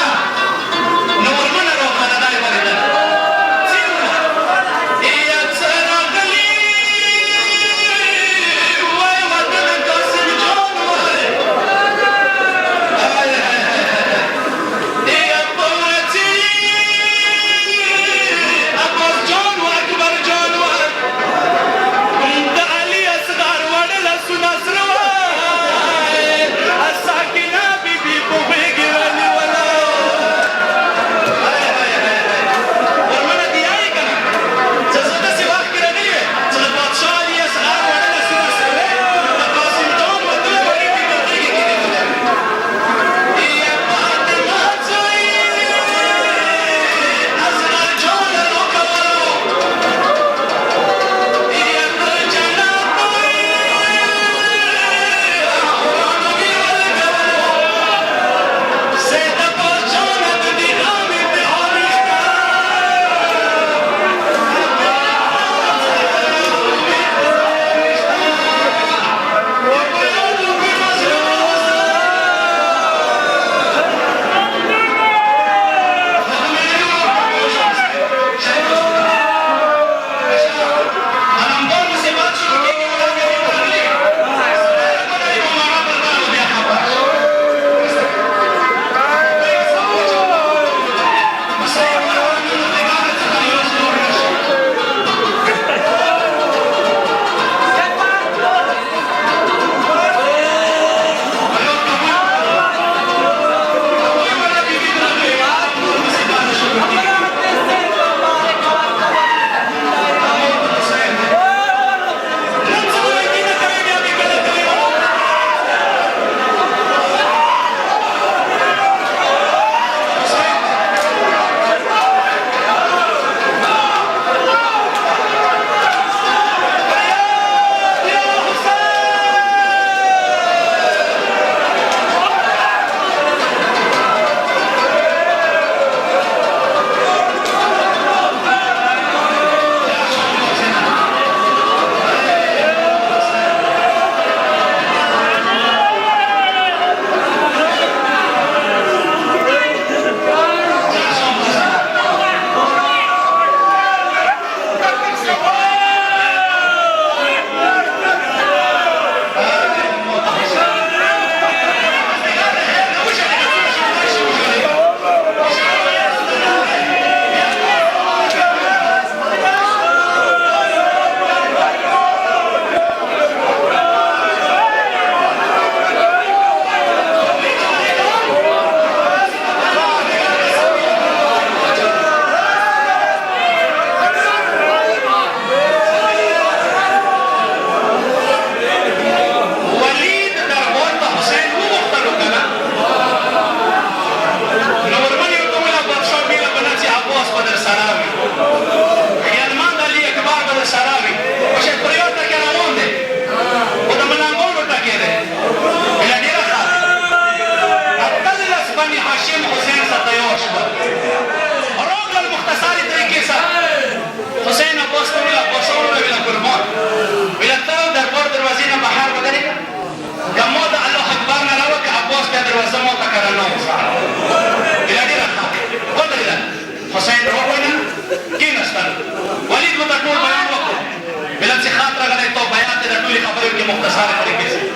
مختصره طریقې سره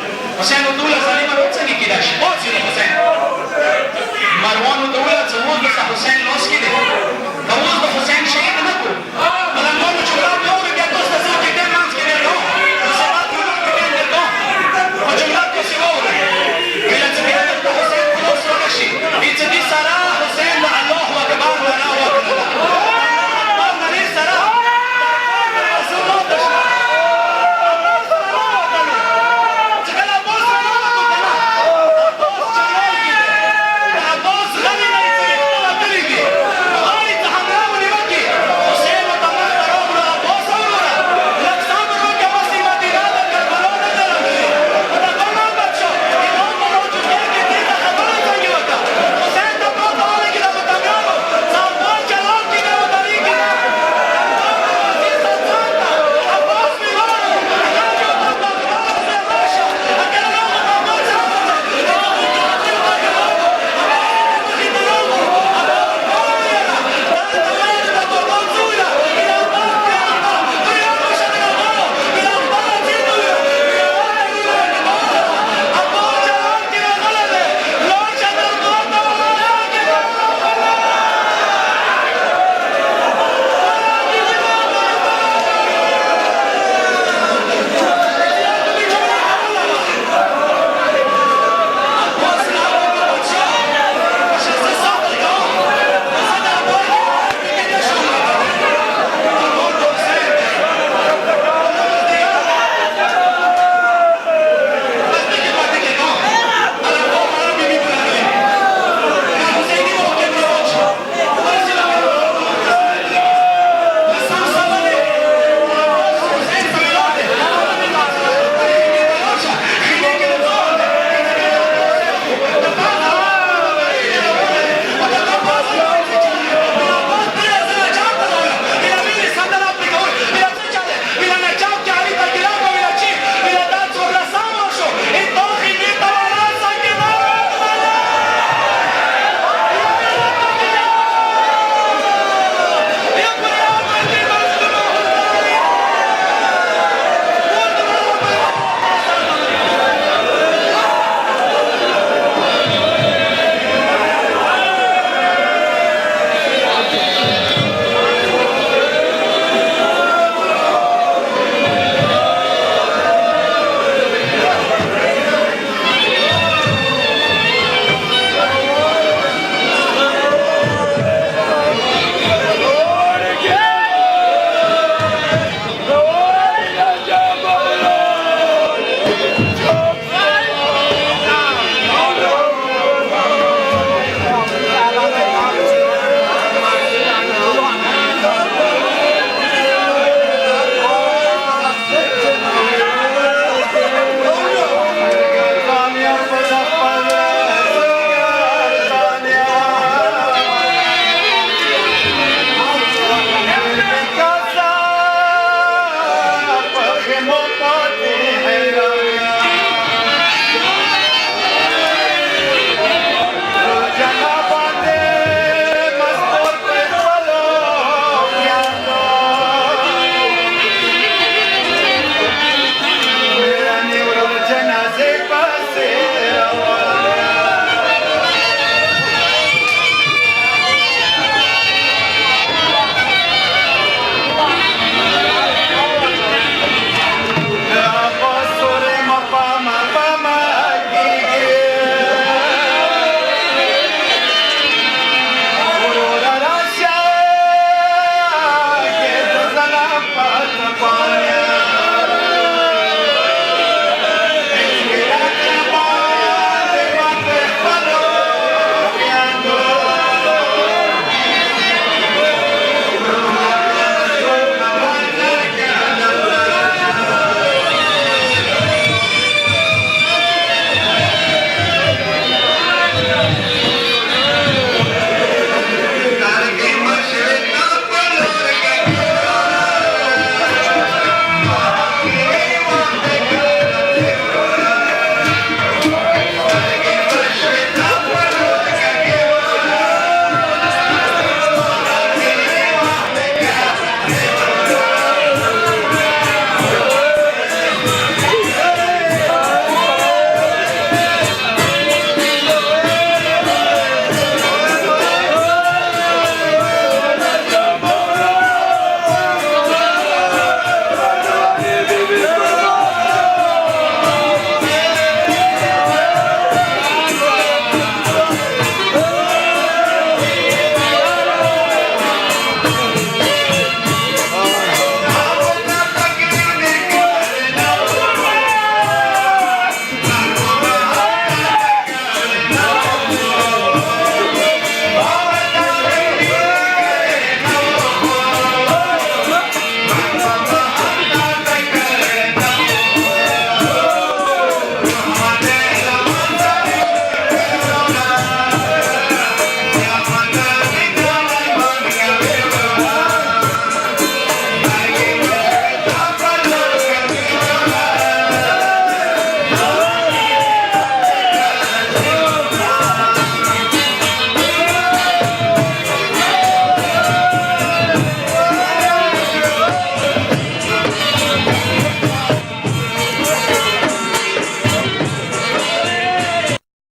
حسین ورته وویل ظالمه نو څنګه کېدای شي اوس یې حسین مروان ورته وویل څه اوس د حسین لاس کې دی